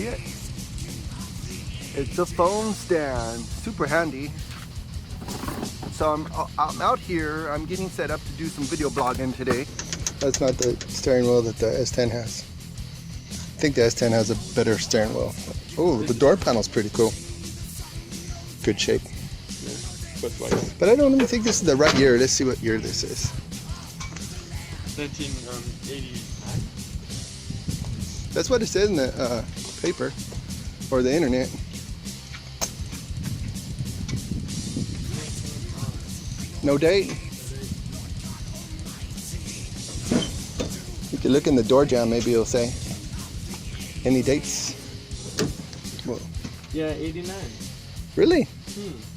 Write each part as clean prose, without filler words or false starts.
see it? It's a phone stand, super handy. So I'm out here, I'm getting set up to do some video blogging today. That's not the steering wheel that the S10 has. I think the S10 has a better steering wheel. Oh, the door panel's pretty cool. Good shape. But I don't even think this is the right year. Let's see what year this is. 1989. That's what it says in the paper or the internet. No date. You can look in the door jam, maybe it'll say. Any dates? Well, Yeah, 89. really?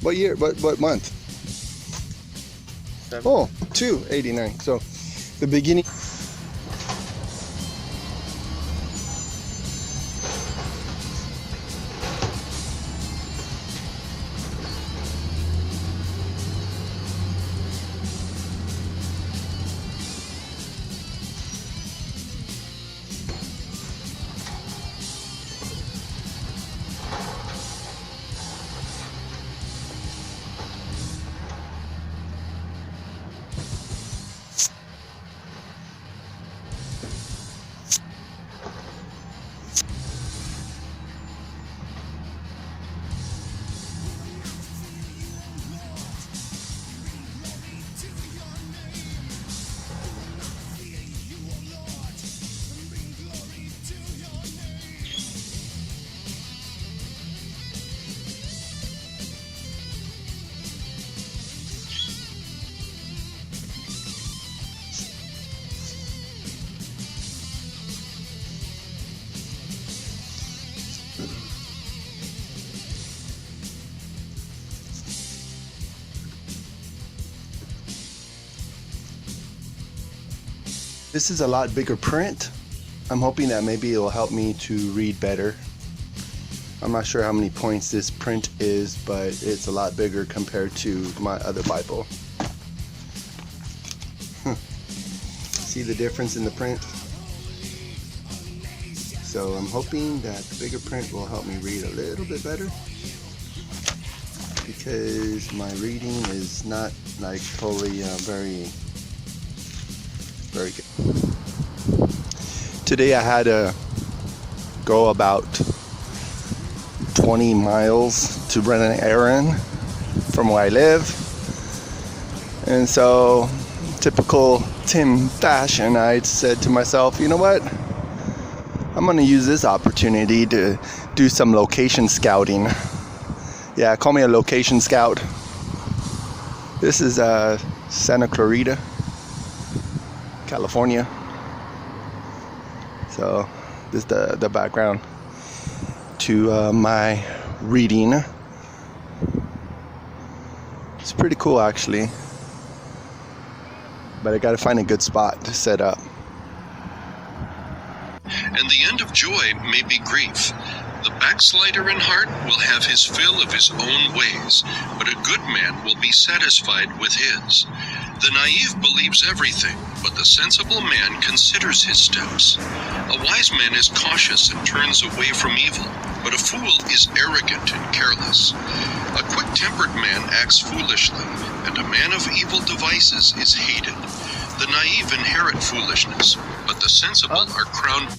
What year? What month? 7. Oh, 2/89. So the beginning. This is a lot bigger print. I'm hoping that maybe it'll help me to read better. I'm not sure how many points this print is, but it's a lot bigger compared to my other Bible. See the difference in the print? So I'm hoping that the bigger print will help me read a little bit better, because my reading is not like totally very good. Today I had to go about 20 miles to run an errand from where I live, and so typical Tim fashion, I said to myself, you know what, I'm gonna use this opportunity to do some location scouting. Yeah, call me a location scout. This is Santa Clarita, California. So this is the background to my reading. It's pretty cool actually, but I gotta find a good spot to set up. And the end of joy may be grief. The backslider in heart will have his fill of his own ways, but a good man will be satisfied with his. The naive believes everything, but the sensible man considers his steps. A wise man is cautious and turns away from evil, but a fool is arrogant and careless. A quick-tempered man acts foolishly, and a man of evil devices is hated. The naive inherit foolishness, but the sensible are crowned.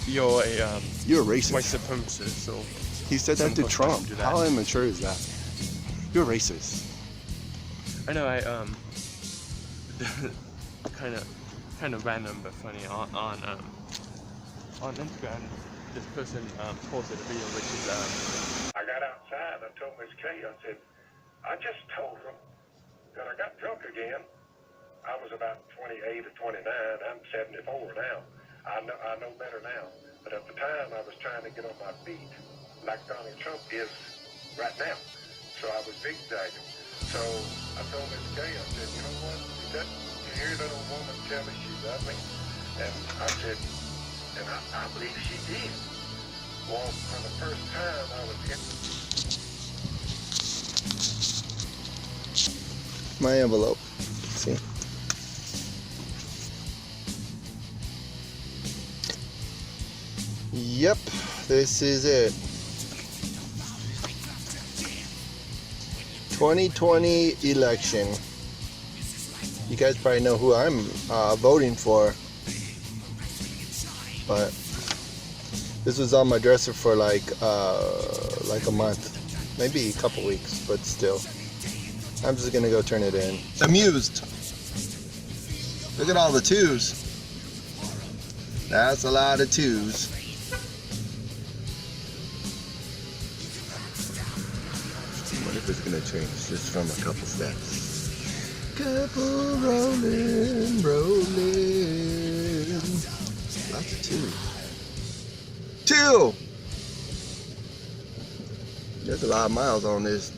Yeah, You're a racist. white supremacist. So He said that to Some Trump. pushback to that. How immature is that? You're racist. I know I kind of random but funny on Instagram. This person posted a video which is I got outside and I told Miss Kay, I said, I just told them that I got drunk again. I was about 28 or 29. I'm 74 now. I know better now. But at the time, I was trying to get on my feet like Donald Trump is right now. So I was zigzagging. So I told Miss Kay, I said, you know what? You hear that old woman tell me she loved me? And I said, and I believe she did. Well, for the first time, I was in. My envelope. See? Yep, this is it. 2020 election. You guys probably know who I'm voting for. But this was on my dresser for like a month, maybe a couple weeks, but still. I'm just gonna go turn it in. Amused. Look at all the twos. That's a lot of twos. What if it's gonna change just from a couple steps? Couple rolling. Lots of twos. Two! There's a lot of miles on this.